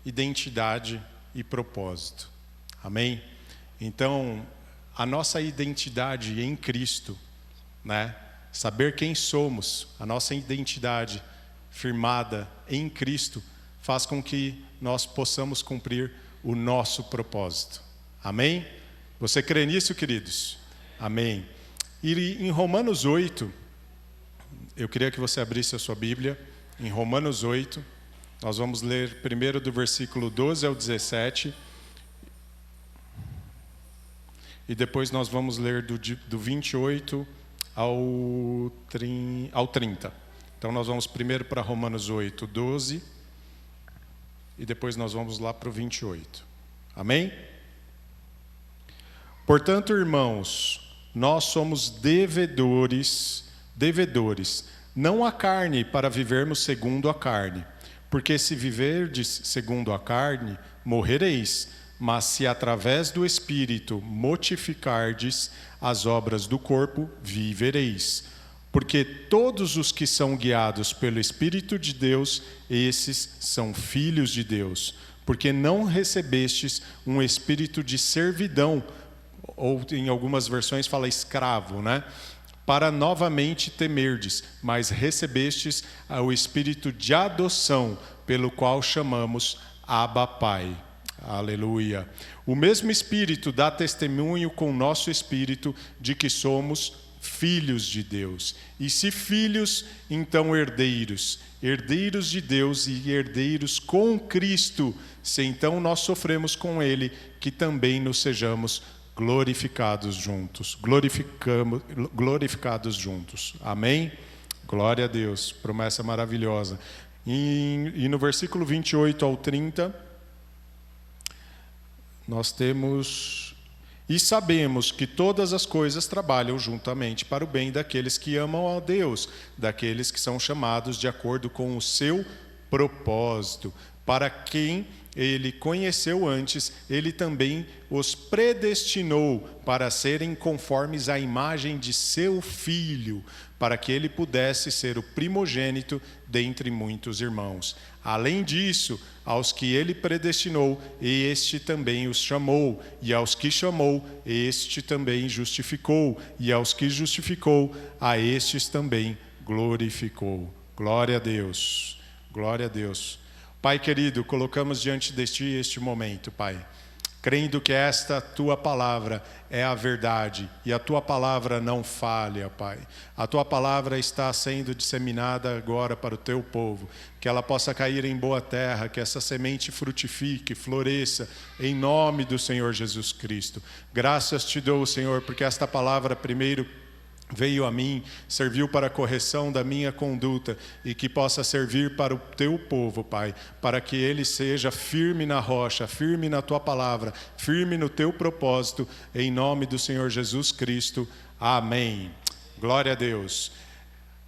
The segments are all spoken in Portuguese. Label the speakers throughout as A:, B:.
A: identidade e propósito. Amém? Então, a nossa identidade em Cristo, né? Saber quem somos, a nossa identidade firmada em Cristo, faz com que nós possamos cumprir o nosso propósito. Amém? Você crê nisso, queridos? Amém. E em Romanos 8, eu queria que você abrisse a sua Bíblia. Em Romanos 8, nós vamos ler primeiro do versículo 12 ao 17. E depois nós vamos ler do 28 ao 30. Então nós vamos primeiro para Romanos 8, 12. E depois nós vamos lá para o 28. Amém? Portanto, irmãos, nós somos devedores, não à carne, para vivermos segundo a carne. Porque se viverdes segundo a carne, morrereis. Mas se através do Espírito mortificardes as obras do corpo, vivereis. Porque todos os que são guiados pelo Espírito de Deus, esses são filhos de Deus. Porque não recebestes um espírito de servidão, ou em algumas versões fala escravo, né? Para novamente temerdes, mas recebestes o espírito de adoção, pelo qual chamamos Abba Pai. Aleluia. O mesmo Espírito dá testemunho com o nosso espírito de que somos filhos de Deus. E se filhos, então herdeiros, herdeiros de Deus e herdeiros com Cristo, se então nós sofremos com Ele, que também nos sejamos glorificados juntos. Glorificados juntos. Amém? Glória a Deus. Promessa maravilhosa. E no versículo 28 ao 30... nós temos: e sabemos que todas as coisas trabalham juntamente para o bem daqueles que amam a Deus, daqueles que são chamados de acordo com o seu propósito. Para quem Ele conheceu antes, Ele também os predestinou para serem conformes à imagem de seu Filho, para que Ele pudesse ser o primogênito dentre muitos irmãos. Além disso, aos que Ele predestinou, este também os chamou, e aos que chamou, este também justificou, e aos que justificou, a estes também glorificou. Glória a Deus, glória a Deus. Pai querido, colocamos diante de Ti este momento, Pai, crendo que esta Tua palavra é a verdade, e a Tua palavra não falha, Pai. A Tua palavra está sendo disseminada agora para o Teu povo, que ela possa cair em boa terra, que essa semente frutifique, floresça, em nome do Senhor Jesus Cristo. Graças Te dou, Senhor, porque esta palavra primeiro veio a mim, serviu para a correção da minha conduta e que possa servir para o Teu povo, Pai, para que ele seja firme na rocha, firme na Tua palavra, firme no Teu propósito, em nome do Senhor Jesus Cristo. Amém. Glória a Deus.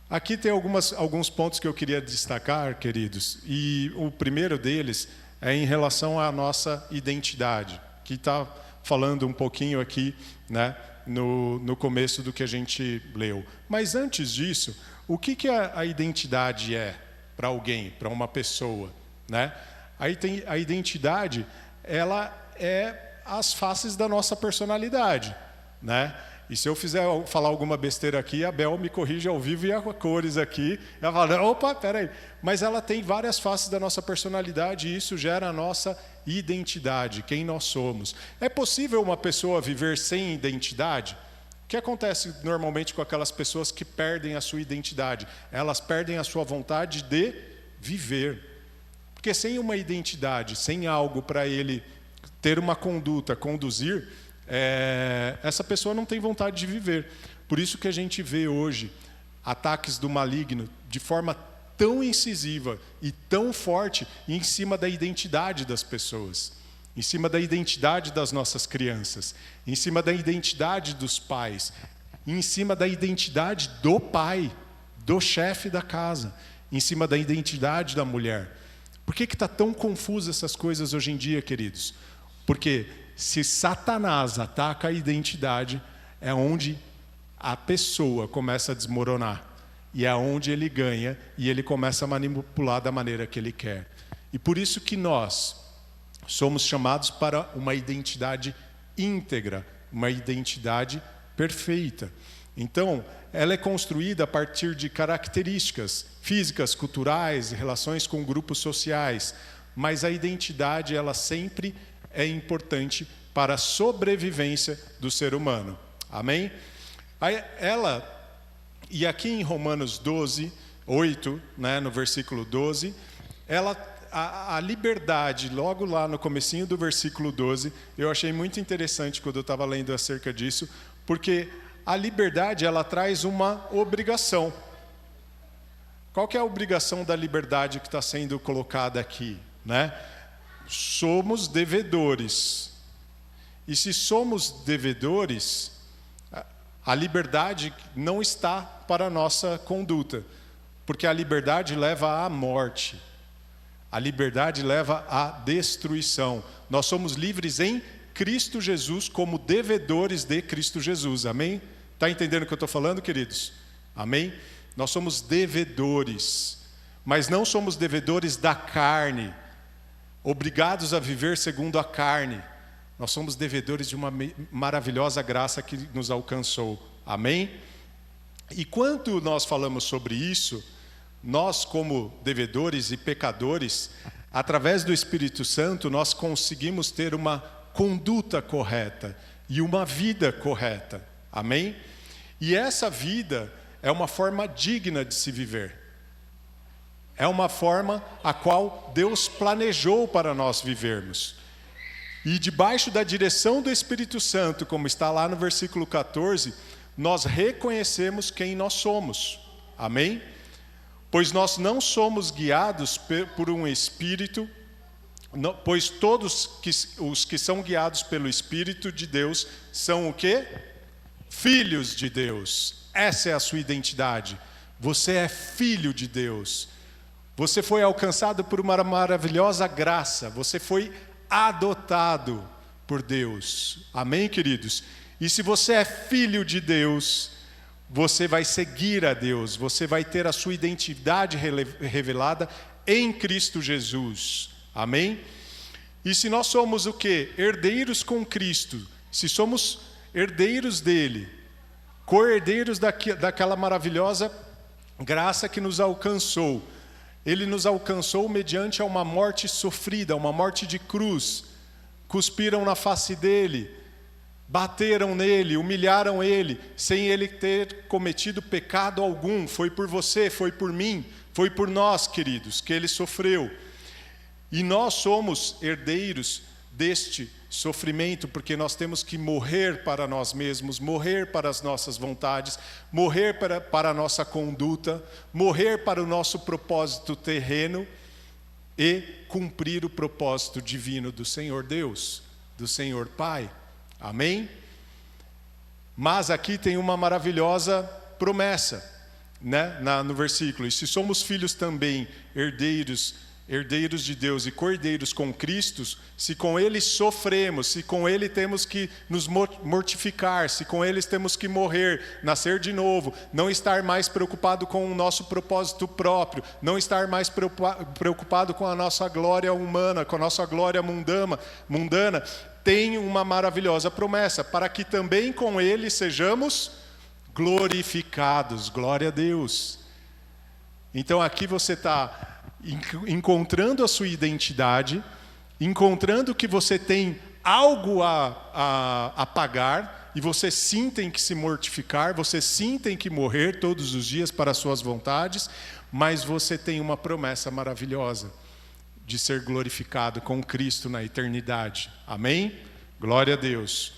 A: Aqui tem alguns pontos que eu queria destacar, queridos, e o primeiro deles é em relação à nossa identidade, que está falando um pouquinho aqui, né, no começo do que a gente leu. Mas antes disso, o que a identidade é para alguém, para uma pessoa, né? A identidade, ela é as faces da nossa personalidade, né? E se eu falar alguma besteira aqui, a Bel me corrige ao vivo e a cores aqui. Ela fala: opa, peraí. Mas ela tem várias faces da nossa personalidade e isso gera a nossa identidade, quem nós somos. É possível uma pessoa viver sem identidade? O que acontece normalmente com aquelas pessoas que perdem a sua identidade? Elas perdem a sua vontade de viver. Porque sem uma identidade, sem algo para ele ter uma conduta, conduzir, essa pessoa não tem vontade de viver. Por isso que a gente vê hoje ataques do maligno de forma tão incisiva e tão forte em cima da identidade das pessoas, em cima da identidade das nossas crianças, em cima da identidade dos pais, em cima da identidade do pai, do chefe da casa, em cima da identidade da mulher. Por que está tão confuso essas coisas hoje em dia, queridos? Porque se Satanás ataca a identidade, é onde a pessoa começa a desmoronar. E é onde ele ganha e ele começa a manipular da maneira que ele quer. E por isso que nós, somos chamados para uma identidade íntegra, uma identidade perfeita. Então, ela é construída a partir de características físicas, culturais, relações com grupos sociais, mas a identidade, ela sempre é importante para a sobrevivência do ser humano. Amém? E aqui em Romanos 12, 8, né, no versículo 12, a liberdade, logo lá no comecinho do versículo 12, eu achei muito interessante quando eu estava lendo acerca disso, porque a liberdade, ela traz uma obrigação. Qual que é a obrigação da liberdade que está sendo colocada aqui, né? Somos devedores. E se somos devedores, a liberdade não está para a nossa conduta, porque a liberdade leva à morte. A liberdade leva à destruição. Nós somos livres em Cristo Jesus como devedores de Cristo Jesus. Amém? Está entendendo o que eu estou falando, queridos? Amém? Nós somos devedores, mas não somos devedores da carne, obrigados a viver segundo a carne. Nós somos devedores de uma maravilhosa graça que nos alcançou. Amém? E quando nós falamos sobre isso, nós como devedores e pecadores, através do Espírito Santo, nós conseguimos ter uma conduta correta e uma vida correta. Amém? E essa vida é uma forma digna de se viver. É uma forma a qual Deus planejou para nós vivermos. E debaixo da direção do Espírito Santo, como está lá no versículo 14, nós reconhecemos quem nós somos. Amém? Pois nós não somos guiados por um Espírito, pois todos os que são guiados pelo Espírito de Deus são o quê? Filhos de Deus. Essa é a sua identidade. Você é filho de Deus. Você foi alcançado por uma maravilhosa graça. Você foi adotado por Deus. Amém, queridos? E se você é filho de Deus, você vai seguir a Deus. Você vai ter a sua identidade revelada em Cristo Jesus. Amém? E se nós somos o quê? Herdeiros com Cristo. Se somos herdeiros dele, co-herdeiros daquela maravilhosa graça que nos alcançou. Ele nos alcançou mediante uma morte sofrida, uma morte de cruz. Cuspiram na face dele, bateram nele, humilharam ele, sem ele ter cometido pecado algum. Foi por você, foi por mim, foi por nós, queridos, que ele sofreu. E nós somos herdeiros deste sofrimento, porque nós temos que morrer para nós mesmos, morrer para as nossas vontades, morrer para a nossa conduta, morrer para o nosso propósito terreno e cumprir o propósito divino do Senhor Deus, do Senhor Pai. Amém? Mas aqui tem uma maravilhosa promessa, né? No versículo: e se somos filhos também, herdeiros de Deus e cordeiros com Cristo, se com Ele sofremos, se com Ele temos que nos mortificar, se com Ele temos que morrer, nascer de novo, não estar mais preocupado com o nosso propósito próprio, não estar mais preocupado com a nossa glória humana, com a nossa glória mundana, tem uma maravilhosa promessa, para que também com Ele sejamos glorificados. Glória a Deus. Então aqui você está encontrando a sua identidade, encontrando que você tem algo a pagar, e você sim tem que se mortificar, você sim tem que morrer todos os dias para as suas vontades, mas você tem uma promessa maravilhosa de ser glorificado com Cristo na eternidade. Amém? Glória a Deus.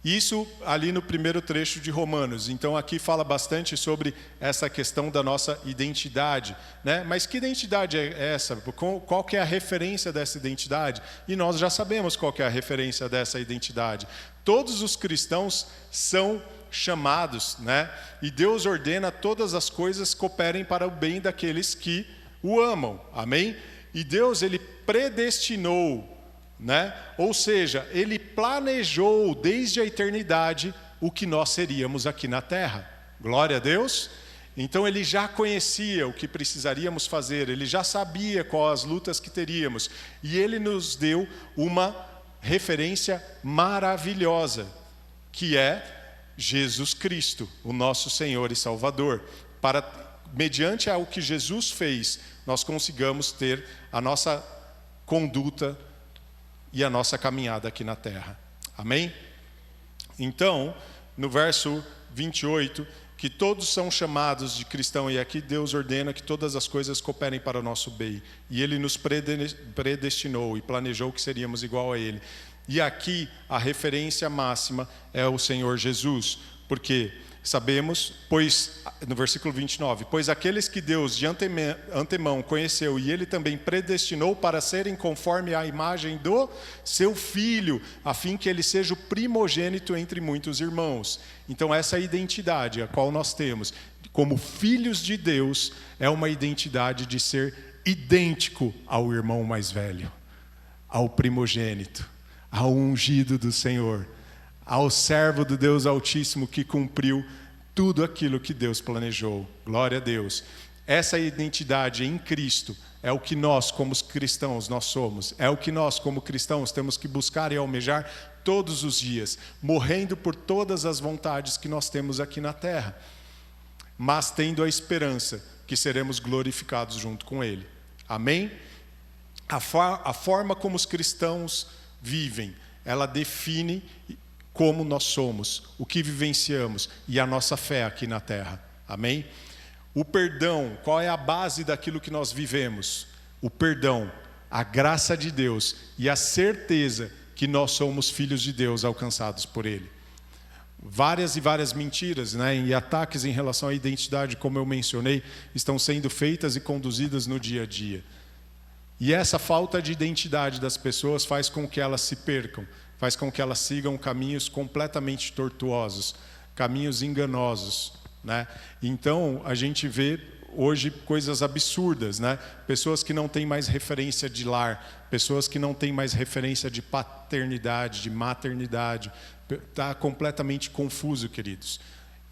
A: Isso ali no primeiro trecho de Romanos. Então aqui fala bastante sobre essa questão da nossa identidade, né? Mas que identidade é essa? Qual que é a referência dessa identidade? E nós já sabemos qual que é a referência dessa identidade. Todos os cristãos são chamados, né? E Deus ordena todas as coisas cooperem para o bem daqueles que o amam. Amém? E Deus, Ele predestinou, né? Ou seja, Ele planejou desde a eternidade o que nós seríamos aqui na terra. Glória a Deus. Então ele já conhecia o que precisaríamos fazer, ele já sabia quais as lutas que teríamos. E ele nos deu uma referência maravilhosa, que é Jesus Cristo, o nosso Senhor e Salvador. Para, mediante ao que Jesus fez, nós consigamos ter a nossa conduta e a nossa caminhada aqui na terra. Amém? Então, no verso 28, que todos são chamados de cristão, e aqui Deus ordena que todas as coisas cooperem para o nosso bem. E Ele nos predestinou e planejou que seríamos igual a Ele. E aqui a referência máxima é o Senhor Jesus, porque sabemos, pois, no versículo 29, pois aqueles que Deus de antemão conheceu e Ele também predestinou para serem conforme a imagem do seu Filho, a fim que Ele seja o primogênito entre muitos irmãos. Então essa identidade a qual nós temos como filhos de Deus é uma identidade de ser idêntico ao irmão mais velho, ao primogênito, ao ungido do Senhor, ao servo do Deus Altíssimo que cumpriu tudo aquilo que Deus planejou. Glória a Deus. Essa identidade em Cristo é o que nós, como cristãos, nós somos. É o que nós, como cristãos, temos que buscar e almejar todos os dias, morrendo por todas as vontades que nós temos aqui na terra, mas tendo a esperança que seremos glorificados junto com Ele. Amém? A forma como os cristãos vivem, ela define como nós somos, o que vivenciamos e a nossa fé aqui na terra. Amém? O perdão, qual é a base daquilo que nós vivemos? O perdão, a graça de Deus e a certeza que nós somos filhos de Deus alcançados por Ele. Várias e várias mentiras, e ataques em relação à identidade, como eu mencionei, estão sendo feitas e conduzidas no dia a dia. E essa falta de identidade das pessoas faz com que elas se percam, faz com que elas sigam caminhos completamente tortuosos, caminhos enganosos, Então, a gente vê hoje coisas absurdas, Pessoas que não têm mais referência de lar, pessoas que não têm mais referência de paternidade, de maternidade. Está completamente confuso, queridos.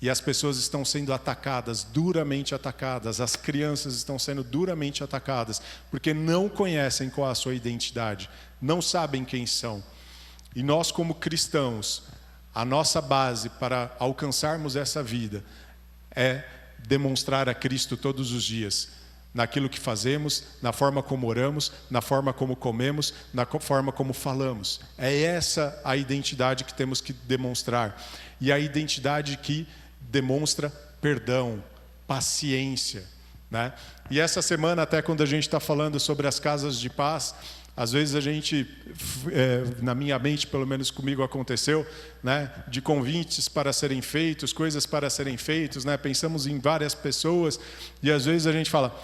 A: E as pessoas estão sendo atacadas, duramente atacadas, as crianças estão sendo duramente atacadas, porque não conhecem qual é a sua identidade, não sabem quem são. E nós, como cristãos, a nossa base para alcançarmos essa vida é demonstrar a Cristo todos os dias, naquilo que fazemos, na forma como oramos, na forma como comemos, na forma como falamos. É essa a identidade que temos que demonstrar. E a identidade que demonstra perdão, paciência, E essa semana, até quando a gente está falando sobre as casas de paz, às vezes a gente, na minha mente, pelo menos comigo aconteceu, de convites para serem feitos, coisas para serem feitos, pensamos em várias pessoas e às vezes a gente fala,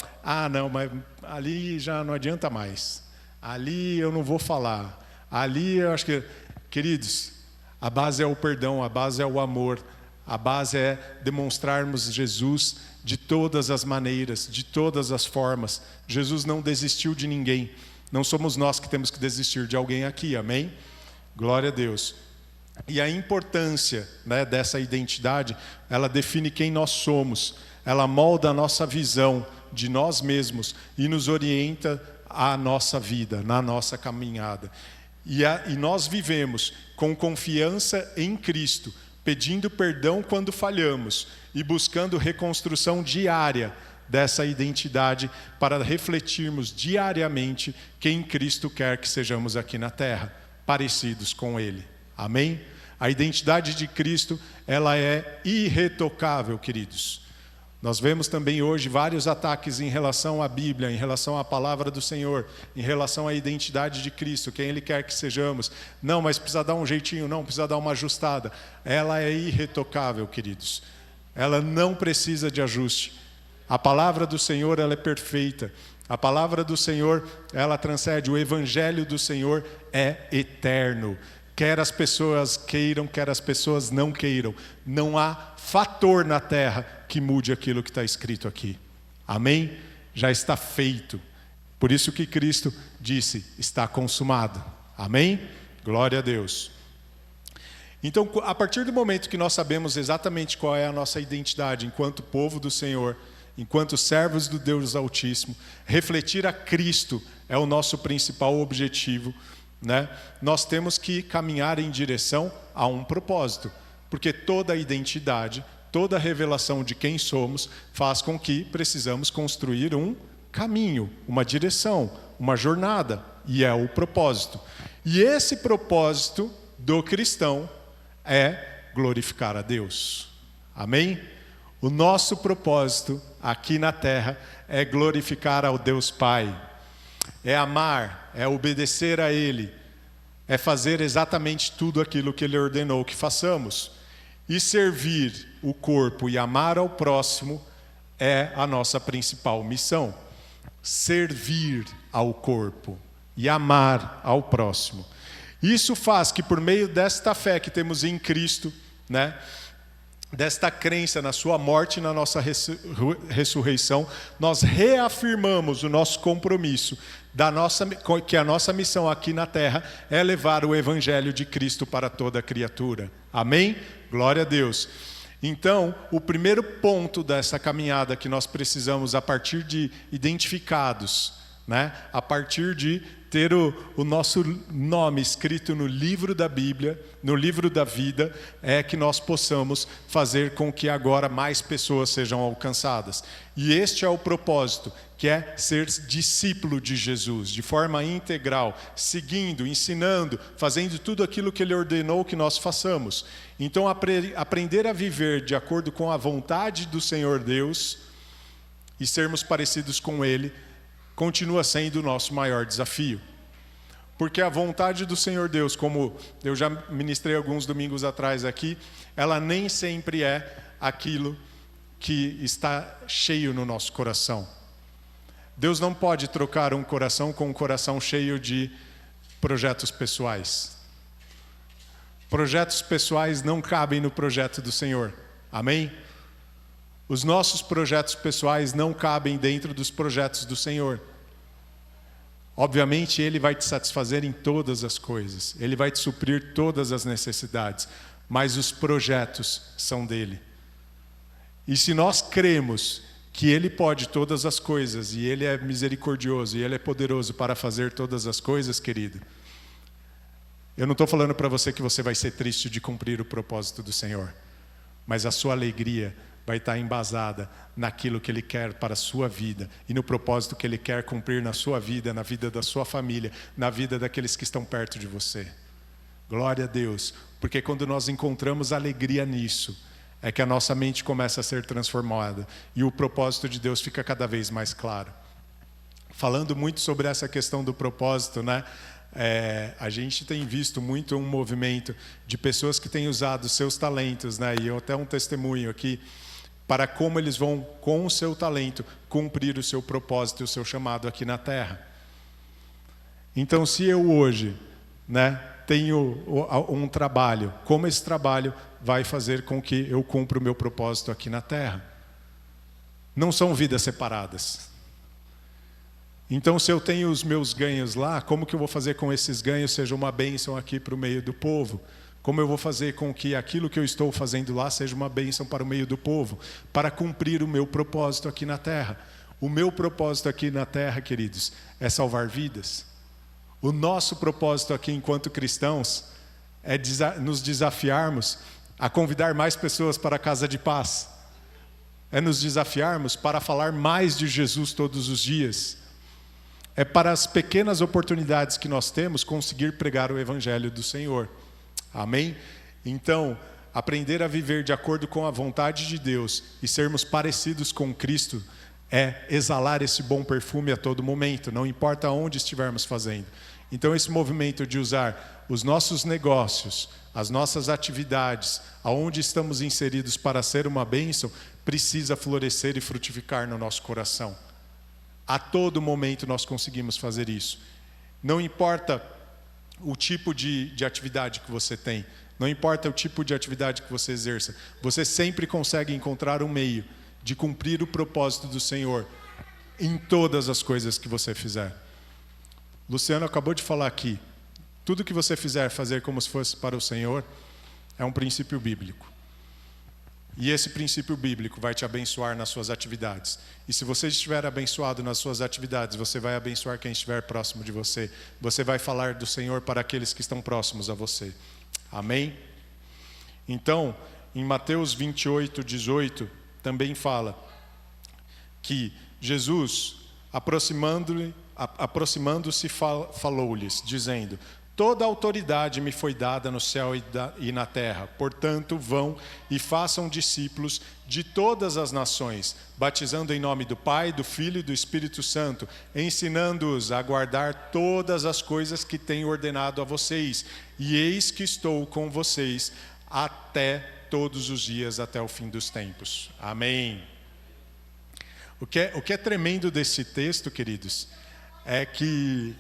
A: não, mas ali já não adianta mais, ali eu não vou falar, ali eu acho que... Queridos, a base é o perdão, a base é o amor, a base é demonstrarmos Jesus de todas as maneiras, de todas as formas. Jesus não desistiu de ninguém. Não somos nós que temos que desistir de alguém aqui, amém? Glória a Deus. E a importância dessa identidade, ela define quem nós somos, ela molda a nossa visão de nós mesmos e nos orienta a nossa vida, na nossa caminhada. E nós vivemos com confiança em Cristo, pedindo perdão quando falhamos e buscando reconstrução diária dessa identidade para refletirmos diariamente quem Cristo quer que sejamos aqui na terra, parecidos com Ele. Amém? A identidade de Cristo, ela é irretocável, queridos. Nós vemos também hoje vários ataques em relação à Bíblia, em relação à palavra do Senhor, em relação à identidade de Cristo, quem Ele quer que sejamos. Não, mas precisa dar um jeitinho, não, precisa dar uma ajustada. Ela é irretocável, queridos. Ela não precisa de ajuste. A palavra do Senhor, ela é perfeita. A palavra do Senhor, ela transcende. O Evangelho do Senhor é eterno. Quer as pessoas queiram, quer as pessoas não queiram. Não há fator na terra que mude aquilo que está escrito aqui. Amém? Já está feito. Por isso que Cristo disse, está consumado. Amém? Glória a Deus. Então, a partir do momento que nós sabemos exatamente qual é a nossa identidade enquanto povo do Senhor, enquanto servos do Deus Altíssimo, refletir a Cristo é o nosso principal objetivo, né? Nós temos que caminhar em direção a um propósito, porque toda a identidade, toda a revelação de quem somos faz com que precisamos construir um caminho, uma direção, uma jornada, e é o propósito. E esse propósito do cristão é glorificar a Deus. Amém? O nosso propósito aqui na terra é glorificar ao Deus Pai, é amar, é obedecer a Ele, é fazer exatamente tudo aquilo que Ele ordenou que façamos. E servir o corpo e amar ao próximo é a nossa principal missão. Servir ao corpo e amar ao próximo. Isso faz que, por meio desta fé que temos em Cristo, né, desta crença na sua morte e na nossa ressurreição, nós reafirmamos o nosso compromisso que a nossa missão aqui na terra é levar o evangelho de Cristo para toda criatura. Amém? Glória a Deus. Então, o primeiro ponto dessa caminhada que nós precisamos, a partir de identificados, né, a partir de ter o nosso nome escrito no livro da Bíblia, no livro da vida, é que nós possamos fazer com que agora mais pessoas sejam alcançadas. E este é o propósito, que é ser discípulo de Jesus, de forma integral, seguindo, ensinando, fazendo tudo aquilo que Ele ordenou que nós façamos. Então, aprender a viver de acordo com a vontade do Senhor Deus e sermos parecidos com Ele, continua sendo o nosso maior desafio. Porque a vontade do Senhor Deus, como eu já ministrei alguns domingos atrás aqui, ela nem sempre é aquilo que está cheio no nosso coração. Deus não pode trocar um coração com um coração cheio de projetos pessoais. Projetos pessoais não cabem no projeto do Senhor. Amém? Os nossos projetos pessoais não cabem dentro dos projetos do Senhor. Obviamente, Ele vai te satisfazer em todas as coisas. Ele vai te suprir todas as necessidades. Mas os projetos são dEle. E se nós cremos que Ele pode todas as coisas, e Ele é misericordioso, e Ele é poderoso para fazer todas as coisas, querido, eu não estou falando para você que você vai ser triste de cumprir o propósito do Senhor. Mas a sua alegria vai estar embasada naquilo que Ele quer para a sua vida e no propósito que Ele quer cumprir na sua vida, na vida da sua família, na vida daqueles que estão perto de você. Glória a Deus, porque quando nós encontramos alegria nisso, é que a nossa mente começa a ser transformada e o propósito de Deus fica cada vez mais claro. Falando muito sobre essa questão do propósito, né? A gente tem visto muito um movimento de pessoas que têm usado seus talentos, né? E eu até um testemunho aqui, para como eles vão, com o seu talento, cumprir o seu propósito e o seu chamado aqui na terra. Então, se eu hoje, né, tenho um trabalho, como esse trabalho vai fazer com que eu cumpra o meu propósito aqui na terra? Não são vidas separadas. Então, se eu tenho os meus ganhos lá, como que eu vou fazer com esses ganhos seja uma bênção aqui para o meio do povo? Como eu vou fazer com que aquilo que eu estou fazendo lá seja uma bênção para o meio do povo? Para cumprir o meu propósito aqui na terra. O meu propósito aqui na terra, queridos, é salvar vidas. O nosso propósito aqui enquanto cristãos é nos desafiarmos a convidar mais pessoas para a casa de paz. É nos desafiarmos para falar mais de Jesus todos os dias. É para as pequenas oportunidades que nós temos conseguir pregar o evangelho do Senhor. Amém? Então, aprender a viver de acordo com a vontade de Deus e sermos parecidos com Cristo é exalar esse bom perfume a todo momento, não importa onde estivermos fazendo. Então, esse movimento de usar os nossos negócios, as nossas atividades, aonde estamos inseridos para ser uma bênção, precisa florescer e frutificar no nosso coração. A todo momento nós conseguimos fazer isso. Não importa o tipo de atividade que você tem, não importa o tipo de atividade que você exerça, você sempre consegue encontrar um meio de cumprir o propósito do Senhor em todas as coisas que você fizer. Luciano acabou de falar aqui, tudo que você fizer, fazer como se fosse para o Senhor, é um princípio bíblico. E esse princípio bíblico vai te abençoar nas suas atividades. E se você estiver abençoado nas suas atividades, você vai abençoar quem estiver próximo de você. Você vai falar do Senhor para aqueles que estão próximos a você. Amém? Então, em Mateus 28, 18, também fala que Jesus, aproximando-se, falou-lhes, dizendo: toda autoridade me foi dada no céu e na terra. Portanto, vão e façam discípulos de todas as nações, batizando em nome do Pai, do Filho e do Espírito Santo, ensinando-os a guardar todas as coisas que tenho ordenado a vocês. E eis que estou com vocês até todos os dias, até o fim dos tempos. Amém. O que é tremendo desse texto, queridos, é que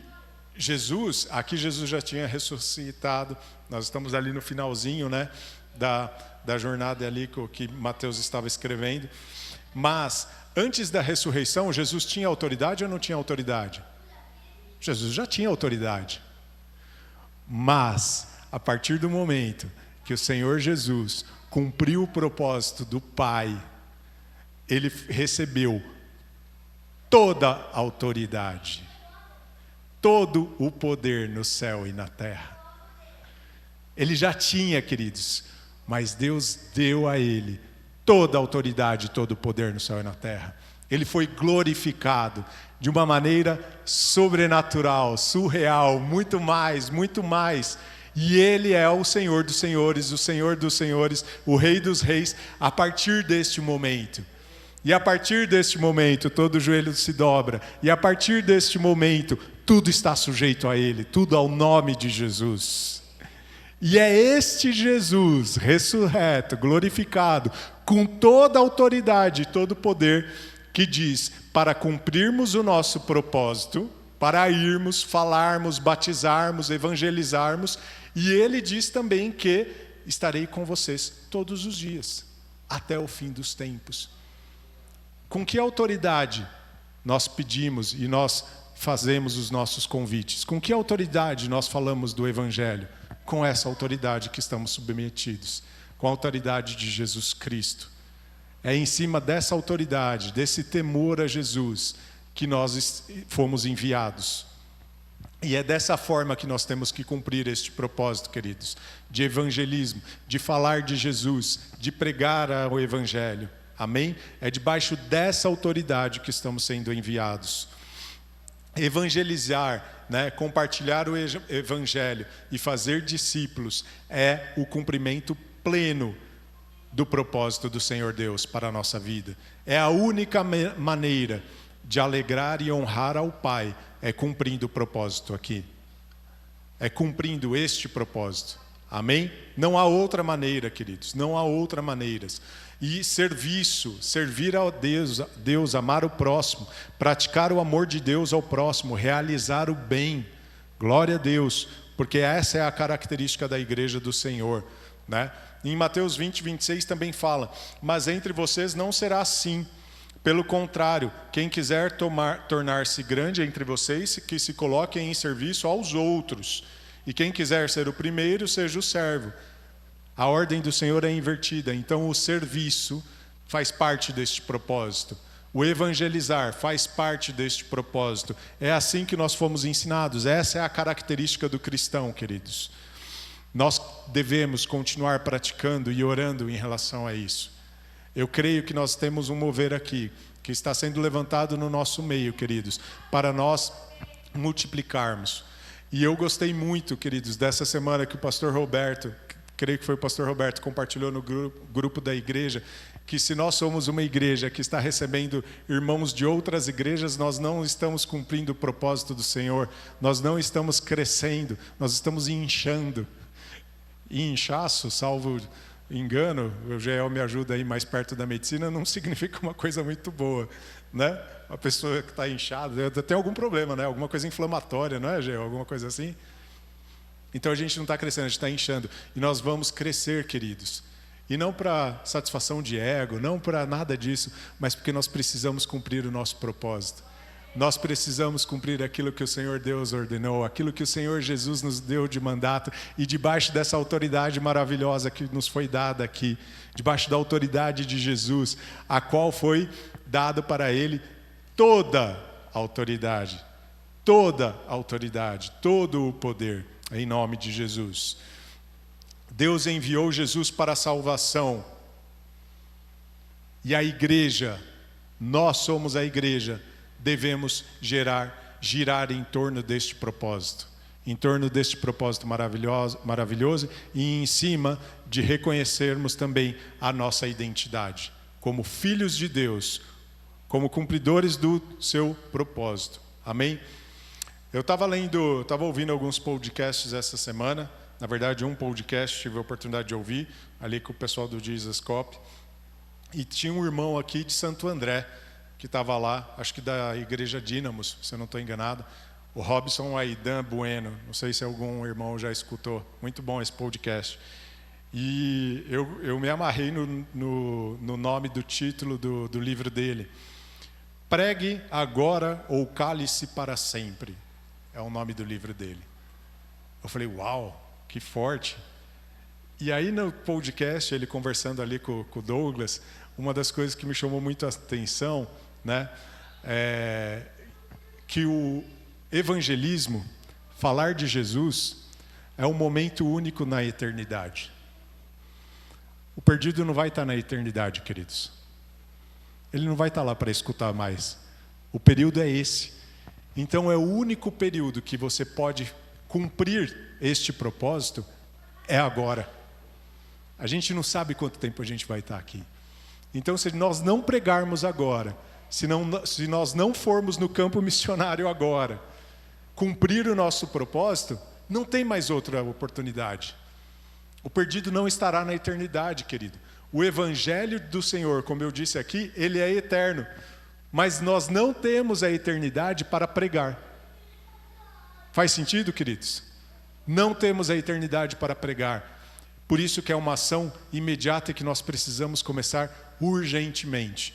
A: Jesus já tinha ressuscitado. Nós estamos ali no finalzinho, né, da jornada ali que Mateus estava escrevendo. Mas, antes da ressurreição, Jesus tinha autoridade ou não tinha autoridade? Jesus já tinha autoridade. Mas, a partir do momento que o Senhor Jesus cumpriu o propósito do Pai, ele recebeu toda a autoridade, todo o poder no céu e na terra. Ele já tinha, queridos, mas Deus deu a ele toda a autoridade, todo o poder no céu e na terra. Ele foi glorificado de uma maneira sobrenatural, surreal, muito mais, muito mais. E Ele é o Senhor dos senhores, o Senhor dos senhores, o Rei dos reis, a partir deste momento. E a partir deste momento, todo joelho se dobra. E a partir deste momento, tudo está sujeito a Ele, tudo ao nome de Jesus. E é este Jesus, ressurreto, glorificado, com toda a autoridade e todo o poder, que diz, para cumprirmos o nosso propósito, para irmos, falarmos, batizarmos, evangelizarmos, e Ele diz também que estarei com vocês todos os dias, até o fim dos tempos. Com que autoridade nós pedimos e nós fazemos os nossos convites? Com que autoridade nós falamos do Evangelho? Com essa autoridade que estamos submetidos, com a autoridade de Jesus Cristo. É em cima dessa autoridade, desse temor a Jesus, que nós fomos enviados. E é dessa forma que nós temos que cumprir este propósito, queridos, de evangelismo, de falar de Jesus, de pregar o Evangelho. Amém? É debaixo dessa autoridade que estamos sendo enviados. Evangelizar, né, compartilhar o Evangelho e fazer discípulos é o cumprimento pleno do propósito do Senhor Deus para a nossa vida. É a única maneira de alegrar e honrar ao Pai, é cumprindo o propósito aqui. É cumprindo este propósito. Amém? Não há outra maneira, queridos, não há outra maneira. E serviço, servir a Deus, amar o próximo, praticar o amor de Deus ao próximo, realizar o bem. Glória a Deus, porque essa é a característica da igreja do Senhor, né? Em Mateus 20, 26 também fala, mas entre vocês não será assim. Pelo contrário, quem quiser tornar-se grande entre vocês, que se coloque em serviço aos outros. E quem quiser ser o primeiro, seja o servo. A ordem do Senhor é invertida, então o serviço faz parte deste propósito. O evangelizar faz parte deste propósito. É assim que nós fomos ensinados. Essa é a característica do cristão, queridos. Nós devemos continuar praticando e orando em relação a isso. Eu creio que nós temos um mover aqui, que está sendo levantado no nosso meio, queridos, para nós multiplicarmos. E eu gostei muito, queridos, dessa semana que o pastor Roberto, creio que foi o pastor Roberto, compartilhou no grupo da igreja, que se nós somos uma igreja que está recebendo irmãos de outras igrejas, nós não estamos cumprindo o propósito do Senhor, nós não estamos crescendo, nós estamos inchando. E inchaço, salvo engano, o Geel me ajuda aí mais perto da medicina, não significa uma coisa muito boa, né? Uma pessoa que está inchada, tem algum problema, né? Alguma coisa inflamatória, não é, Geel? Alguma coisa assim? Então a gente não está crescendo, a gente está inchando. E nós vamos crescer, queridos. E não para satisfação de ego, não para nada disso, mas porque nós precisamos cumprir o nosso propósito. Nós precisamos cumprir aquilo que o Senhor Deus ordenou, aquilo que o Senhor Jesus nos deu de mandato, e debaixo dessa autoridade maravilhosa que nos foi dada aqui, debaixo da autoridade de Jesus, a qual foi dado para Ele toda a autoridade, todo o poder, em nome de Jesus. Deus enviou Jesus para a salvação, e a igreja, nós somos a igreja, devemos girar em torno deste propósito maravilhoso, e em cima de reconhecermos também a nossa identidade como filhos de Deus, como cumpridores do seu propósito. Amém? Eu estava ouvindo alguns podcasts essa semana, na verdade um podcast tive a oportunidade de ouvir, ali com o pessoal do Jesus Cop, e tinha um irmão aqui de Santo André, que estava lá, acho que da Igreja Dínamos, se eu não estou enganado, o Robson Aidan Bueno, não sei se algum irmão já escutou, muito bom esse podcast. E eu me amarrei no nome do título do livro dele, Pregue Agora ou Cale-se para Sempre, é o nome do livro dele. Eu falei, uau, que forte. E aí no podcast, ele conversando ali com o Douglas, uma das coisas que me chamou muito a atenção, né, que o evangelismo, falar de Jesus, é um momento único na eternidade. O perdido não vai estar na eternidade, queridos. Ele não vai estar lá para escutar mais. O período é esse. Então é o único período que você pode cumprir este propósito, é agora. A gente não sabe quanto tempo a gente vai estar aqui. Então, se nós não pregarmos agora, se nós não formos no campo missionário agora, cumprir o nosso propósito, não tem mais outra oportunidade. O perdido não estará na eternidade, querido. O evangelho do Senhor, como eu disse aqui, ele é eterno. Mas nós não temos a eternidade para pregar. Faz sentido, queridos? Não temos a eternidade para pregar. Por isso que é uma ação imediata que nós precisamos começar urgentemente,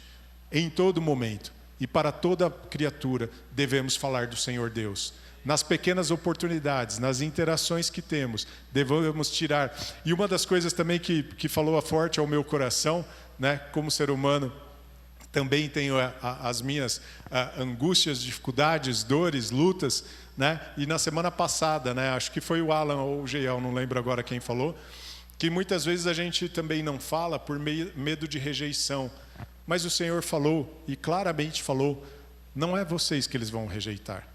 A: em todo momento. E para toda criatura devemos falar do Senhor Deus. Nas pequenas oportunidades, nas interações que temos, devemos tirar. E uma das coisas também que falou forte ao meu coração, né, como ser humano, também tenho as minhas angústias, dificuldades, dores, lutas, né? E na semana passada, né, acho que foi o Alan ou o Geiel, não lembro agora quem falou, que muitas vezes a gente também não fala por medo de rejeição. Mas o Senhor falou, e claramente falou, não é vocês que eles vão rejeitar,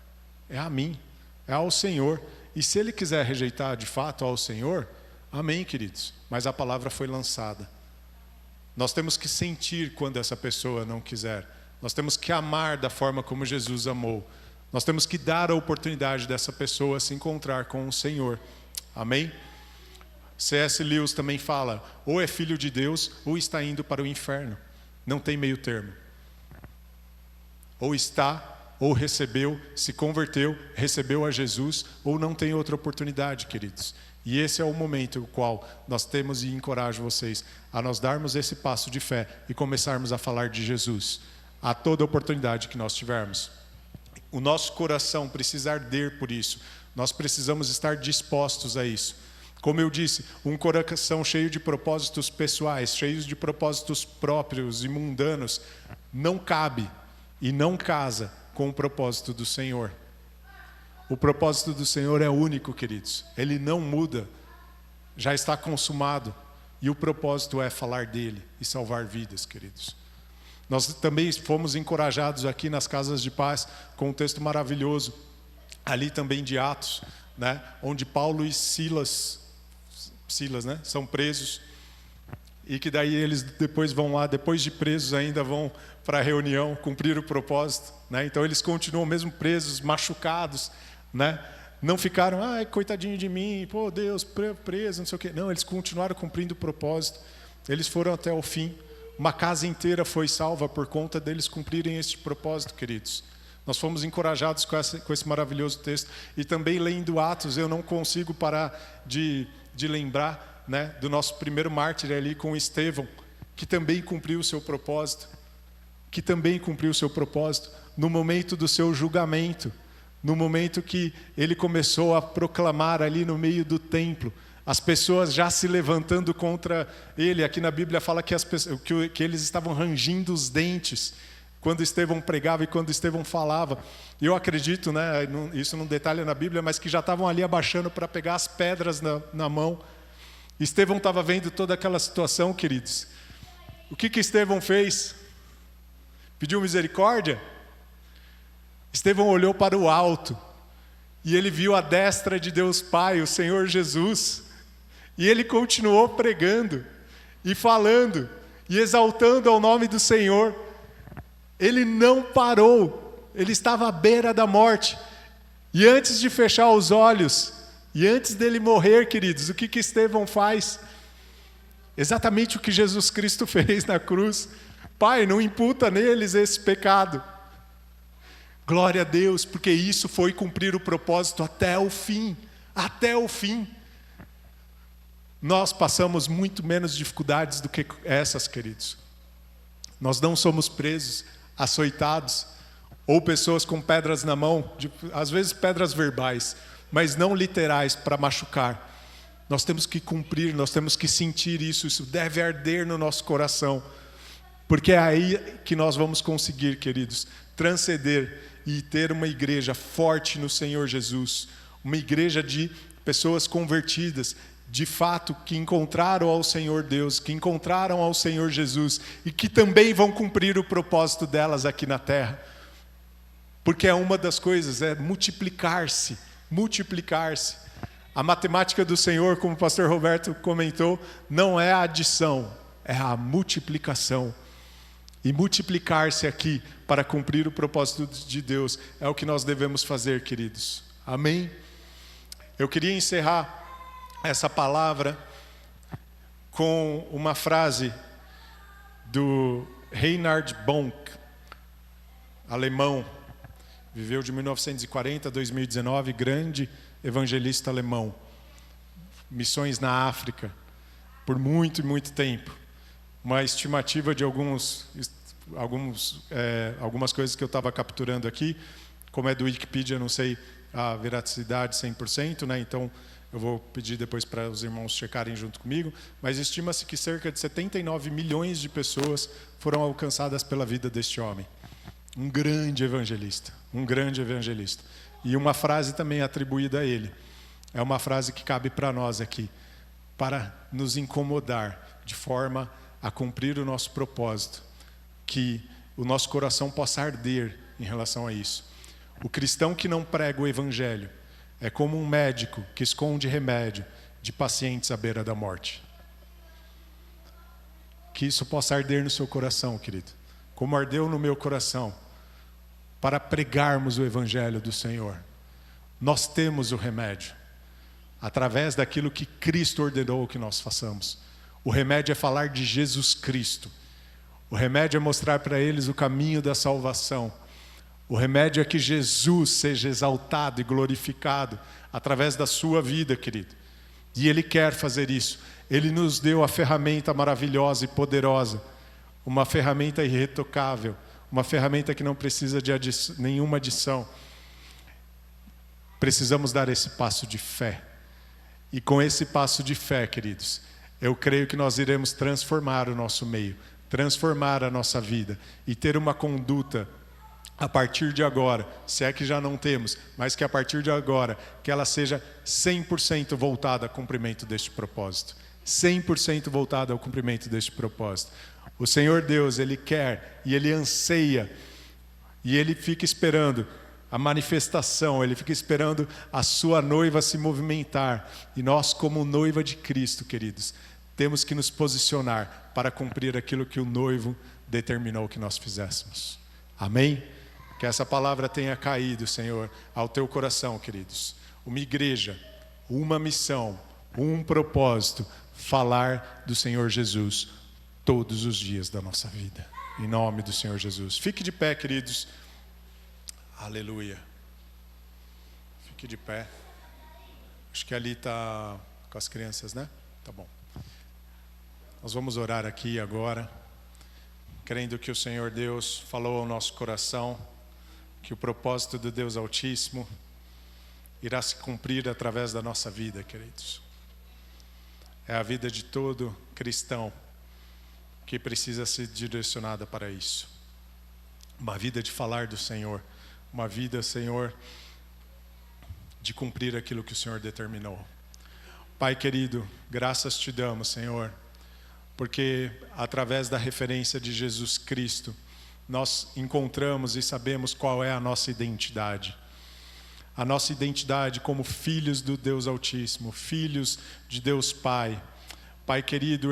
A: é a mim, é ao Senhor. E se Ele quiser rejeitar de fato ao Senhor, amém, queridos. Mas a palavra foi lançada. Nós temos que sentir quando essa pessoa não quiser. Nós temos que amar da forma como Jesus amou. Nós temos que dar a oportunidade dessa pessoa se encontrar com o Senhor. Amém? C.S. Lewis também fala, ou é filho de Deus, ou está indo para o inferno. Não tem meio termo. Ou está, ou recebeu, se converteu, recebeu a Jesus, ou não tem outra oportunidade, queridos. E esse é o momento no qual nós temos, e encorajo vocês, a nós darmos esse passo de fé e começarmos a falar de Jesus, a toda oportunidade que nós tivermos. O nosso coração precisa arder por isso. Nós precisamos estar dispostos a isso. Como eu disse, um coração cheio de propósitos pessoais, cheio de propósitos próprios e mundanos, não cabe e não casa com o propósito do Senhor. O propósito do Senhor é único, queridos. Ele não muda, já está consumado. E o propósito é falar dele e salvar vidas, queridos. Nós também fomos encorajados aqui nas Casas de Paz com um texto maravilhoso, ali também de Atos, né, onde Paulo e Silas, né, são presos, e que daí eles depois vão lá, depois de presos ainda vão para a reunião cumprir o propósito, né? Então eles continuam mesmo presos, machucados, né? Não ficaram, ai, coitadinho de mim, pô, Deus, preso, não sei o quê. Não, eles continuaram cumprindo o propósito, eles foram até o fim. Uma casa inteira foi salva por conta deles cumprirem este propósito, queridos. Nós fomos encorajados com esse maravilhoso texto. E também lendo Atos, eu não consigo parar de lembrar, né, do nosso primeiro mártir ali com Estevão, que também cumpriu o seu propósito. no momento do seu julgamento, no momento que ele começou a proclamar ali no meio do templo, as pessoas já se levantando contra ele. Aqui na Bíblia fala que eles estavam rangindo os dentes quando Estevão pregava e quando Estevão falava. E eu acredito, né, isso não detalha na Bíblia, mas que já estavam ali abaixando para pegar as pedras na mão. Estevão estava vendo toda aquela situação, queridos. O que Estevão fez? Pediu misericórdia? Estevão olhou para o alto e ele viu a destra de Deus Pai, o Senhor Jesus. E ele continuou pregando e falando e exaltando ao nome do Senhor. Ele não parou, ele estava à beira da morte. E antes de fechar os olhos, e antes dele morrer, queridos, o que Estevão faz? Exatamente o que Jesus Cristo fez na cruz. Pai, não imputa neles esse pecado. Glória a Deus, porque isso foi cumprir o propósito até o fim. Até o fim. Nós passamos muito menos dificuldades do que essas, queridos. Nós não somos presos, açoitados, ou pessoas com pedras na mão, às vezes pedras verbais, mas não literais para machucar. Nós temos que cumprir, nós temos que sentir isso, isso deve arder no nosso coração, porque é aí que nós vamos conseguir, queridos, transcender e ter uma igreja forte no Senhor Jesus, uma igreja de pessoas convertidas, de fato, que encontraram ao Senhor Deus, que encontraram ao Senhor Jesus e que também vão cumprir o propósito delas aqui na terra. Porque é uma das coisas, é multiplicar-se, multiplicar-se. A matemática do Senhor, como o pastor Roberto comentou, não é a adição, é a multiplicação. E multiplicar-se aqui para cumprir o propósito de Deus é o que nós devemos fazer, queridos. Amém? Eu queria encerrar essa palavra com uma frase do Reinhard Bonk, alemão, viveu de 1940 a 2019, grande evangelista alemão, missões na África, por muito e muito tempo. Uma estimativa de algumas coisas que eu estava capturando aqui, como é do Wikipedia, não sei a veracidade 100%, né? Então eu vou pedir depois para os irmãos checarem junto comigo, mas estima-se que cerca de 79 milhões de pessoas foram alcançadas pela vida deste homem. Um grande evangelista, um grande evangelista. E uma frase também atribuída a ele, é uma frase que cabe para nós aqui, para nos incomodar, de forma a cumprir o nosso propósito, que o nosso coração possa arder em relação a isso. O cristão que não prega o evangelho é como um médico que esconde remédio de pacientes à beira da morte. Que isso possa arder no seu coração, querido, como ardeu no meu coração, para pregarmos o evangelho do Senhor. Nós temos o remédio, através daquilo que Cristo ordenou que nós façamos. O remédio é falar de Jesus Cristo. O remédio é mostrar para eles o caminho da salvação. O remédio é que Jesus seja exaltado e glorificado através da sua vida, querido. E Ele quer fazer isso. Ele nos deu a ferramenta maravilhosa e poderosa, uma ferramenta irretocável, uma ferramenta que não precisa de nenhuma adição. Precisamos dar esse passo de fé. E com esse passo de fé, queridos, eu creio que nós iremos transformar o nosso meio, transformar a nossa vida e ter uma conduta a partir de agora, se é que já não temos, mas que a partir de agora, que ela seja 100% voltada ao cumprimento deste propósito. 100% voltada ao cumprimento deste propósito. O Senhor Deus, Ele quer e Ele anseia e Ele fica esperando a manifestação, Ele fica esperando a sua noiva se movimentar. E nós, como noiva de Cristo, queridos, temos que nos posicionar para cumprir aquilo que o noivo determinou que nós fizéssemos. Amém? Que essa palavra tenha caído, Senhor, ao teu coração, queridos. Uma igreja, uma missão, um propósito, falar do Senhor Jesus todos os dias da nossa vida. Em nome do Senhor Jesus. Fique de pé, queridos. Aleluia. Fique de pé. Acho que ali está com as crianças, né? Tá bom. Nós vamos orar aqui agora, crendo que o Senhor Deus falou ao nosso coração que o propósito do Deus Altíssimo irá se cumprir através da nossa vida, queridos. É a vida de todo cristão que precisa ser direcionada para isso. Uma vida de falar do Senhor, uma vida, Senhor, de cumprir aquilo que o Senhor determinou. Pai querido, graças te damos, Senhor, porque através da referência de Jesus Cristo, nós encontramos e sabemos qual é a nossa identidade. A nossa identidade como filhos do Deus Altíssimo, filhos de Deus Pai. Pai querido,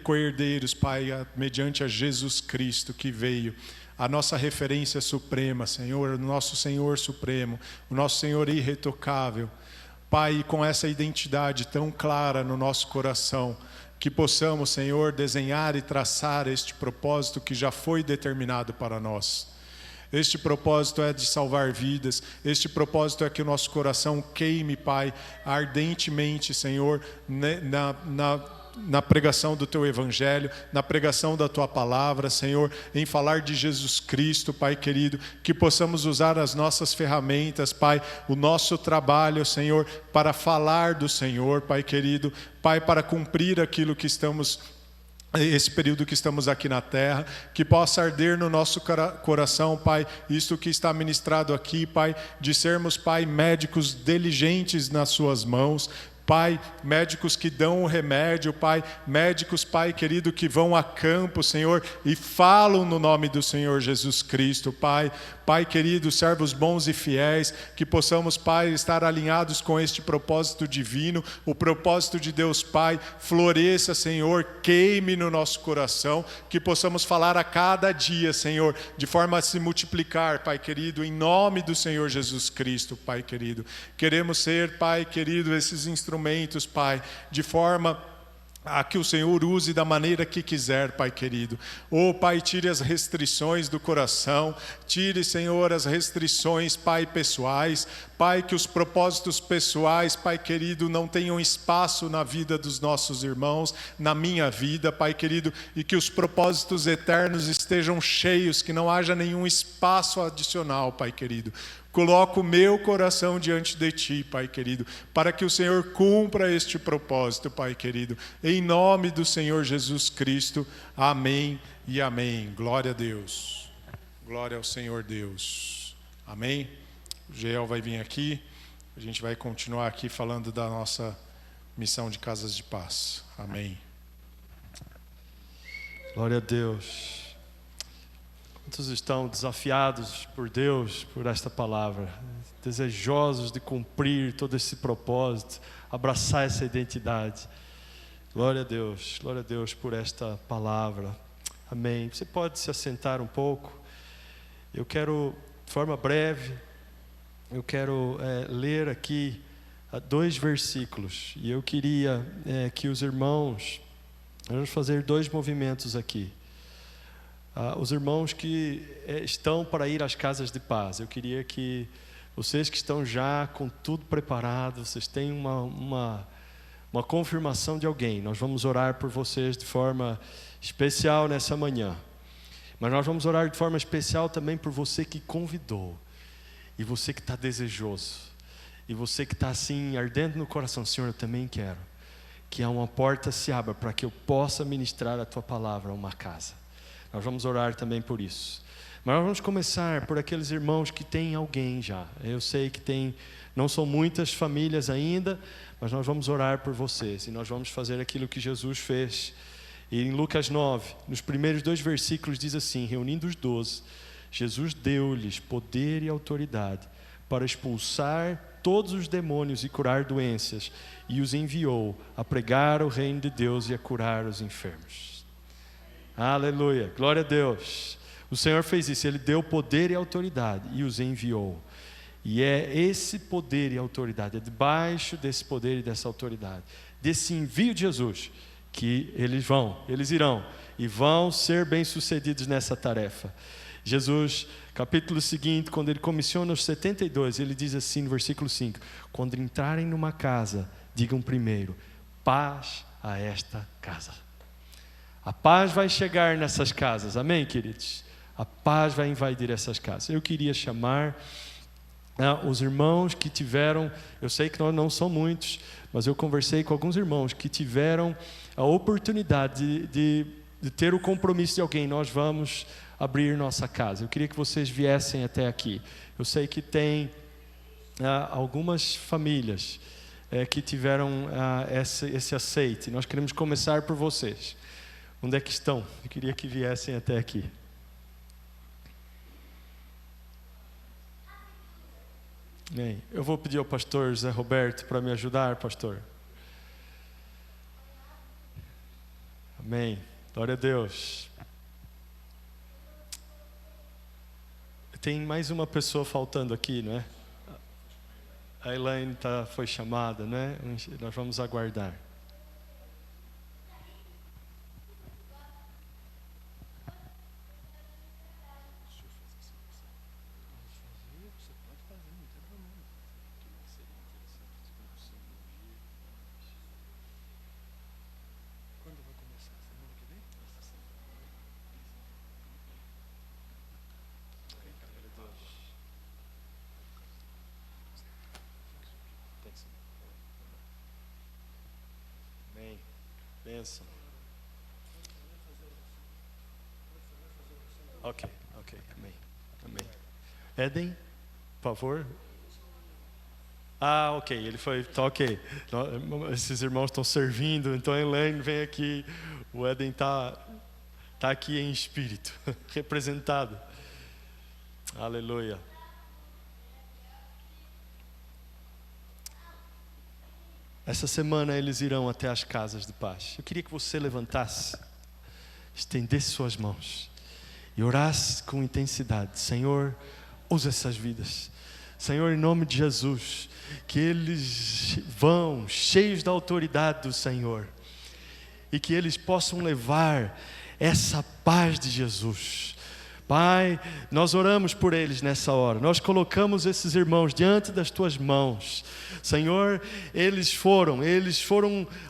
A: co-herdeiros, Pai, mediante a Jesus Cristo que veio. A nossa referência suprema, Senhor, o nosso Senhor supremo, o nosso Senhor irretocável. Pai, com essa identidade tão clara no nosso coração, que possamos, Senhor, desenhar e traçar este propósito que já foi determinado para nós. Este propósito é de salvar vidas, este propósito é que o nosso coração queime, Pai, ardentemente, Senhor, na pregação do Teu Evangelho, na pregação da Tua Palavra, Senhor, em falar de Jesus Cristo, Pai querido, que possamos usar as nossas ferramentas, Pai, o nosso trabalho, Senhor, para falar do Senhor, Pai querido, Pai, para cumprir aquilo que esse período que estamos aqui na terra, que possa arder no nosso coração, Pai, isto que está ministrado aqui, Pai, de sermos, Pai, médicos diligentes nas Suas mãos, Pai, médicos que dão o remédio, Pai, médicos, Pai querido, que vão a campo, Senhor, e falam no nome do Senhor Jesus Cristo, Pai. Pai querido, servos bons e fiéis, que possamos, Pai, estar alinhados com este propósito divino, o propósito de Deus Pai, floresça, Senhor, queime no nosso coração, que possamos falar a cada dia, Senhor, de forma a se multiplicar, Pai querido, em nome do Senhor Jesus Cristo, Pai querido. Queremos ser, Pai querido, esses instrumentos, Pai, de forma a que o Senhor use da maneira que quiser, Pai querido. Oh, Pai, tire as restrições do coração, tire, Senhor, as restrições, Pai, pessoais. Pai, que os propósitos pessoais, Pai querido, não tenham espaço na vida dos nossos irmãos, na minha vida, Pai querido, e que os propósitos eternos estejam cheios, que não haja nenhum espaço adicional, Pai querido. Coloco o meu coração diante de Ti, Pai querido, para que o Senhor cumpra este propósito, Pai querido. Em nome do Senhor Jesus Cristo. Amém e amém. Glória a Deus. Glória ao Senhor Deus. Amém. O Geel vai vir aqui. A gente vai continuar aqui falando da nossa missão de Casas de Paz. Amém.
B: Glória a Deus. Quantos estão desafiados por Deus, por esta palavra, desejosos de cumprir todo esse propósito, abraçar essa identidade? Glória a Deus por esta palavra. Amém. Você pode se assentar um pouco. Eu quero, de forma breve, ler aqui 2 versículos. E eu queria que os irmãos, vamos fazer 2 movimentos aqui. Os irmãos que estão para ir às casas de paz, eu queria que vocês que estão já com tudo preparado, vocês têm uma confirmação de alguém. Nós vamos orar por vocês de forma especial nessa manhã, mas nós vamos orar de forma especial também por você que convidou, e você que está desejoso, e você que está assim ardendo no coração. Senhor, eu também quero que uma porta se abra para que eu possa ministrar a Tua palavra a uma casa. Nós vamos orar também por isso. Mas nós vamos começar por aqueles irmãos que têm alguém já. Eu sei que não são muitas famílias ainda, mas nós vamos orar por vocês. E nós vamos fazer aquilo que Jesus fez. E em Lucas 9, nos primeiros 2 versículos diz assim: reunindo os 12, Jesus deu-lhes poder e autoridade para expulsar todos os demônios e curar doenças. E os enviou a pregar o reino de Deus e a curar os enfermos. Aleluia, glória a Deus. O Senhor fez isso, Ele deu poder e autoridade e os enviou. E é esse poder e autoridade, é debaixo desse poder e dessa autoridade, desse envio de Jesus, que eles irão e vão ser bem-sucedidos nessa tarefa. Jesus, capítulo seguinte, quando Ele comissiona os 72, Ele diz assim no versículo 5: quando entrarem numa casa, digam primeiro, paz a esta casa. A paz vai chegar nessas casas, amém, queridos? A paz vai invadir essas casas. Eu queria chamar os irmãos que tiveram, eu sei que nós não são muitos, mas eu conversei com alguns irmãos que tiveram a oportunidade de ter o compromisso de alguém. Nós vamos abrir nossa casa. Eu queria que vocês viessem até aqui. Eu sei que tem algumas famílias que tiveram esse aceite. Nós queremos começar por vocês. Onde é que estão? Eu queria que viessem até aqui. Bem, eu vou pedir ao pastor Zé Roberto para me ajudar, pastor. Amém. Glória a Deus. Tem mais uma pessoa faltando aqui, não é? A Elaine foi chamada, não é? Nós vamos aguardar. Bênção. Ok, amém. Eden, por favor. Ok, ele foi, tá ok. Esses irmãos estão servindo, então a Elaine vem aqui. O Eden tá aqui em espírito, representado. Aleluia. Essa semana eles irão até as casas de paz. Eu queria que você levantasse, estendesse suas mãos e orasse com intensidade. Senhor, usa essas vidas. Senhor, em nome de Jesus, que eles vão cheios da autoridade do Senhor e que eles possam levar essa paz de Jesus. Pai, nós oramos por eles nessa hora. Nós colocamos esses irmãos diante das tuas mãos. Senhor, eles foram,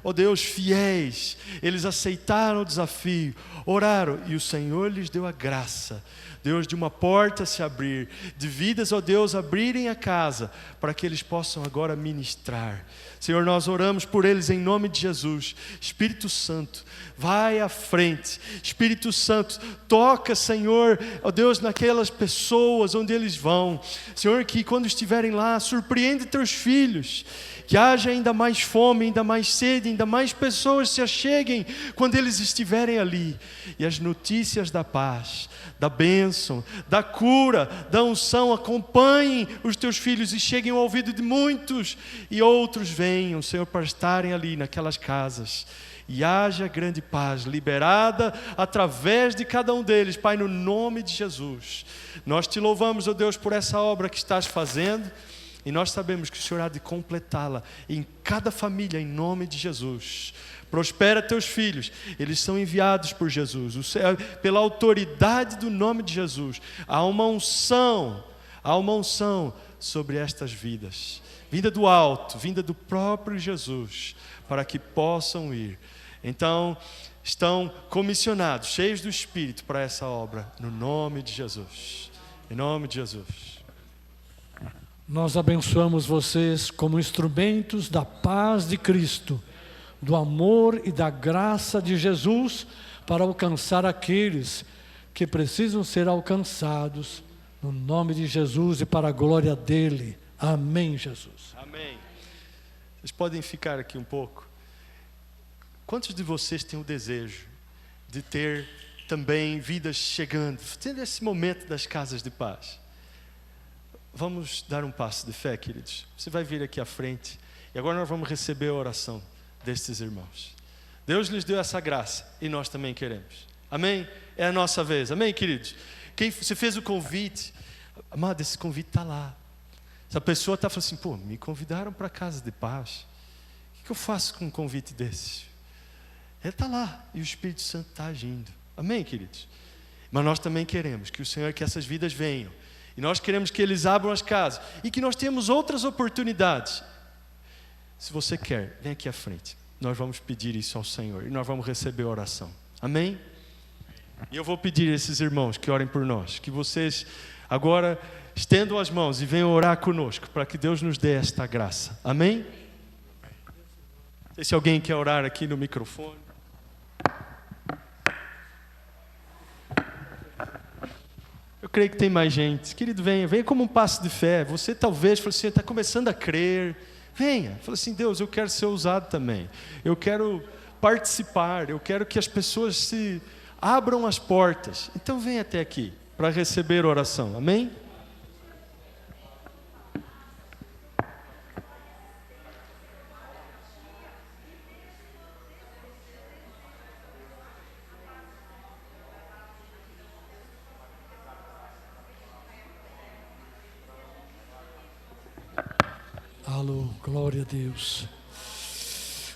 B: ó Deus, fiéis. Eles aceitaram o desafio, oraram e o Senhor lhes deu a graça. Deus, de uma porta se abrir, de vidas, ó Deus, abrirem a casa, para que eles possam agora ministrar. Senhor, nós oramos por eles em nome de Jesus. Espírito Santo, vai à frente. Espírito Santo, toca, Senhor, ó Deus, naquelas pessoas onde eles vão. Senhor, que quando estiverem lá, surpreende teus filhos. Que haja ainda mais fome, ainda mais sede, ainda mais pessoas se acheguem quando eles estiverem ali. E as notícias da paz, da bênção, da cura, da unção acompanhem os teus filhos e cheguem ao ouvido de muitos. E outros venham, Senhor, para estarem ali naquelas casas. E haja grande paz liberada através de cada um deles, Pai, no nome de Jesus. Nós te louvamos, ó Deus, por essa obra que estás fazendo. E nós sabemos que o Senhor há de completá-la em cada família, em nome de Jesus. Prospera teus filhos, eles são enviados por Jesus. Pela autoridade do nome de Jesus, há uma unção sobre estas vidas. Vinda do alto, vinda do próprio Jesus, para que possam ir. Então, estão comissionados, cheios do Espírito para essa obra, no nome de Jesus. Em nome de Jesus.
C: Nós abençoamos vocês como instrumentos da paz de Cristo, do amor e da graça de Jesus, para alcançar aqueles que precisam ser alcançados, no nome de Jesus e para a glória dele. Amém, Jesus.
B: Amém. Vocês podem ficar aqui um pouco. Quantos de vocês têm o desejo de ter também vidas chegando, tendo esse momento das casas de paz? Vamos dar um passo de fé, queridos. Você vai vir aqui à frente e agora nós vamos receber a oração destes irmãos. Deus lhes deu essa graça e nós também queremos. Amém? É a nossa vez. Amém, queridos? Você fez o convite, amado, esse convite está lá. Se a pessoa está falando assim, me convidaram para a casa de paz, o que eu faço com um convite desse? Ele está lá e o Espírito Santo está agindo. Amém, queridos? Mas nós também queremos que o Senhor, que essas vidas venham. E nós queremos que eles abram as casas. E que nós temos outras oportunidades. Se você quer, vem aqui à frente. Nós vamos pedir isso ao Senhor. E nós vamos receber a oração. Amém? E eu vou pedir a esses irmãos que orem por nós, que vocês agora estendam as mãos e venham orar conosco, para que Deus nos dê esta graça. Amém? Não sei se alguém quer orar aqui no microfone. Eu creio que tem mais gente. Querido, venha como um passo de fé. Você talvez fale assim, está começando a crer. Venha, fala assim, Deus, eu quero ser usado também. Eu quero participar, eu quero que as pessoas se abram as portas. Então venha até aqui para receber oração. Amém?
C: Alô, glória a Deus.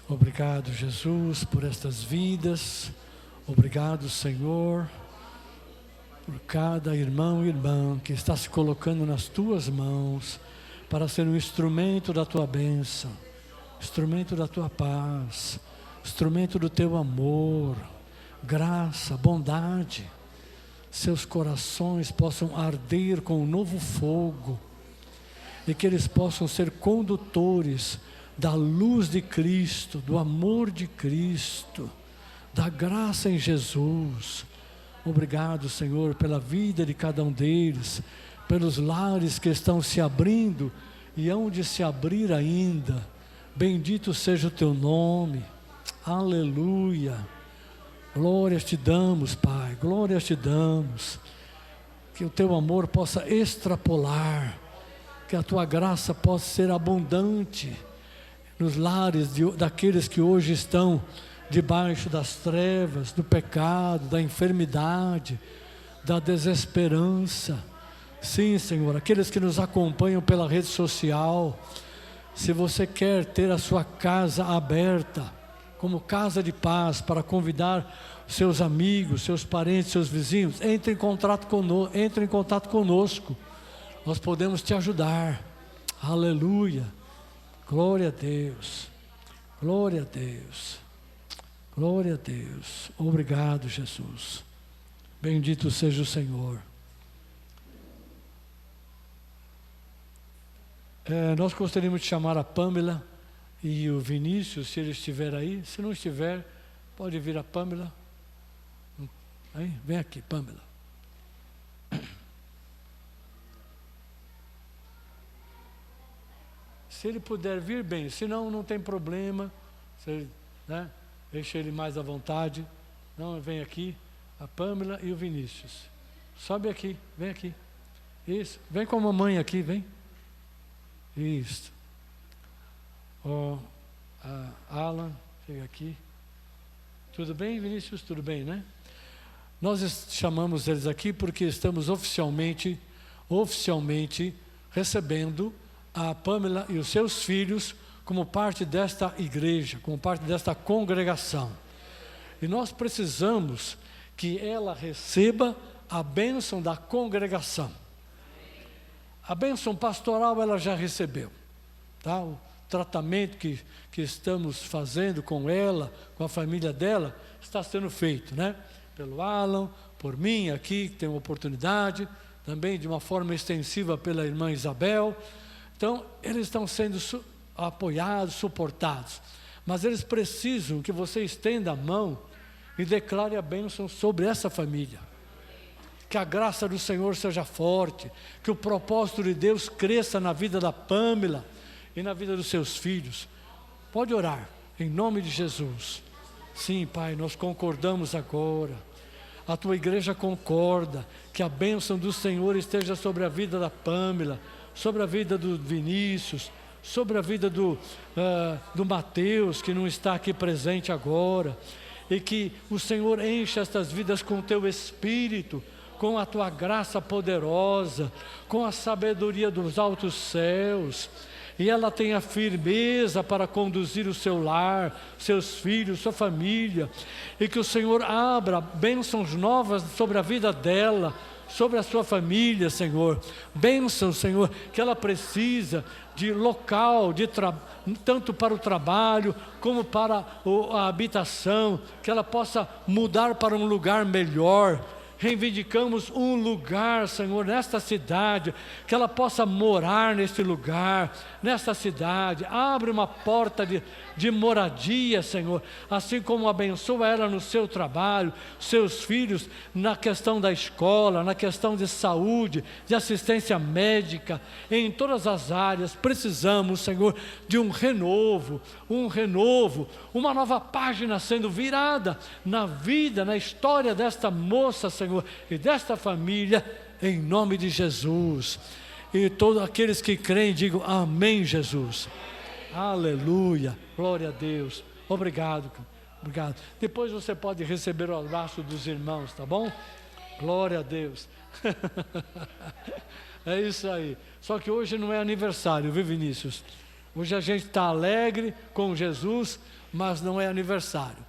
C: Obrigado, Jesus, por estas vidas. Obrigado, Senhor, por cada irmão e irmã que está se colocando nas tuas mãos para ser um instrumento da tua bênção, instrumento da tua paz, instrumento do teu amor, graça, bondade. Seus corações possam arder com um novo fogo e que eles possam ser condutores da luz de Cristo, do amor de Cristo, da graça em Jesus. Obrigado, Senhor, pela vida de cada um deles, pelos lares que estão se abrindo e hão de se abrir ainda. Bendito seja o teu nome. Aleluia. Glórias te damos, Pai, glórias te damos. Que o teu amor possa extrapolar, que a tua graça possa ser abundante nos lares daqueles que hoje estão debaixo das trevas, do pecado, da enfermidade, da desesperança. Sim, Senhor, aqueles que nos acompanham pela rede social, se você quer ter a sua casa aberta, como casa de paz, para convidar seus amigos, seus parentes, seus vizinhos, entre em contato conosco. Nós podemos te ajudar. Aleluia. Glória a Deus. Glória a Deus. Glória a Deus. Obrigado, Jesus. Bendito seja o Senhor. Nós gostaríamos de chamar a Pâmela e o Vinícius, se ele estiver aí. Se não estiver, pode vir a Pâmela. Aí, vem aqui, Pâmela. Se ele puder vir, bem, senão não tem problema, deixa ele mais à vontade. Não, vem aqui, a Pâmela e o Vinícius. Sobe aqui, vem aqui. Isso, vem com a mamãe aqui, vem. Isso. Alan, chega aqui. Tudo bem, Vinícius? Tudo bem, né? Nós chamamos eles aqui porque estamos oficialmente recebendo a Pâmela e os seus filhos como parte desta igreja, como parte desta congregação. E nós precisamos que ela receba a bênção da congregação. A bênção pastoral ela já recebeu, tá? O tratamento que estamos fazendo com ela, com a família dela, está sendo feito, né? Pelo Alan, por mim aqui, que tem uma oportunidade, também de uma forma extensiva pela irmã Isabel. Então, eles estão sendo apoiados, suportados. Mas eles precisam que você estenda a mão e declare a bênção sobre essa família. Que a graça do Senhor seja forte, que o propósito de Deus cresça na vida da Pâmela e na vida dos seus filhos. Pode orar, em nome de Jesus. Sim, Pai, nós concordamos agora. A tua igreja concorda que a bênção do Senhor esteja sobre a vida da Pâmela, sobre a vida do Vinícius, sobre a vida do Mateus, que não está aqui presente agora, e que o Senhor encha estas vidas com o teu Espírito, com a tua graça poderosa, com a sabedoria dos altos céus, e ela tenha firmeza para conduzir o seu lar, seus filhos, sua família, e que o Senhor abra bênçãos novas sobre a vida dela, sobre a sua família, Senhor. Bênçãos, Senhor, que ela precisa de local, tanto para o trabalho como para a habitação, que ela possa mudar para um lugar melhor. Reivindicamos um lugar, Senhor, nesta cidade, que ela possa morar neste lugar, nesta cidade. Abre uma porta de moradia, Senhor, assim como abençoa ela no seu trabalho, seus filhos na questão da escola, na questão de saúde, de assistência médica, em todas as áreas. Precisamos, Senhor, de um renovo, uma nova página sendo virada na vida, na história desta moça, Senhor, e desta família, em nome de Jesus. E todos aqueles que creem, digam amém, Jesus. Aleluia, glória a Deus. Obrigado, obrigado. Depois você pode receber o abraço dos irmãos, tá bom? Glória a Deus. É isso aí. Só que hoje não é aniversário, viu, Vinícius? Hoje a gente está alegre com Jesus, mas não é aniversário.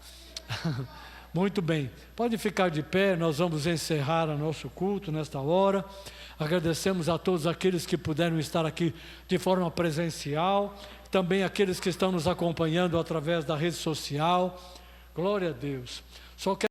C: Muito bem, pode ficar de pé, nós vamos encerrar o nosso culto nesta hora. Agradecemos a todos aqueles que puderam estar aqui de forma presencial, também aqueles que estão nos acompanhando através da rede social. Glória a Deus. Só quero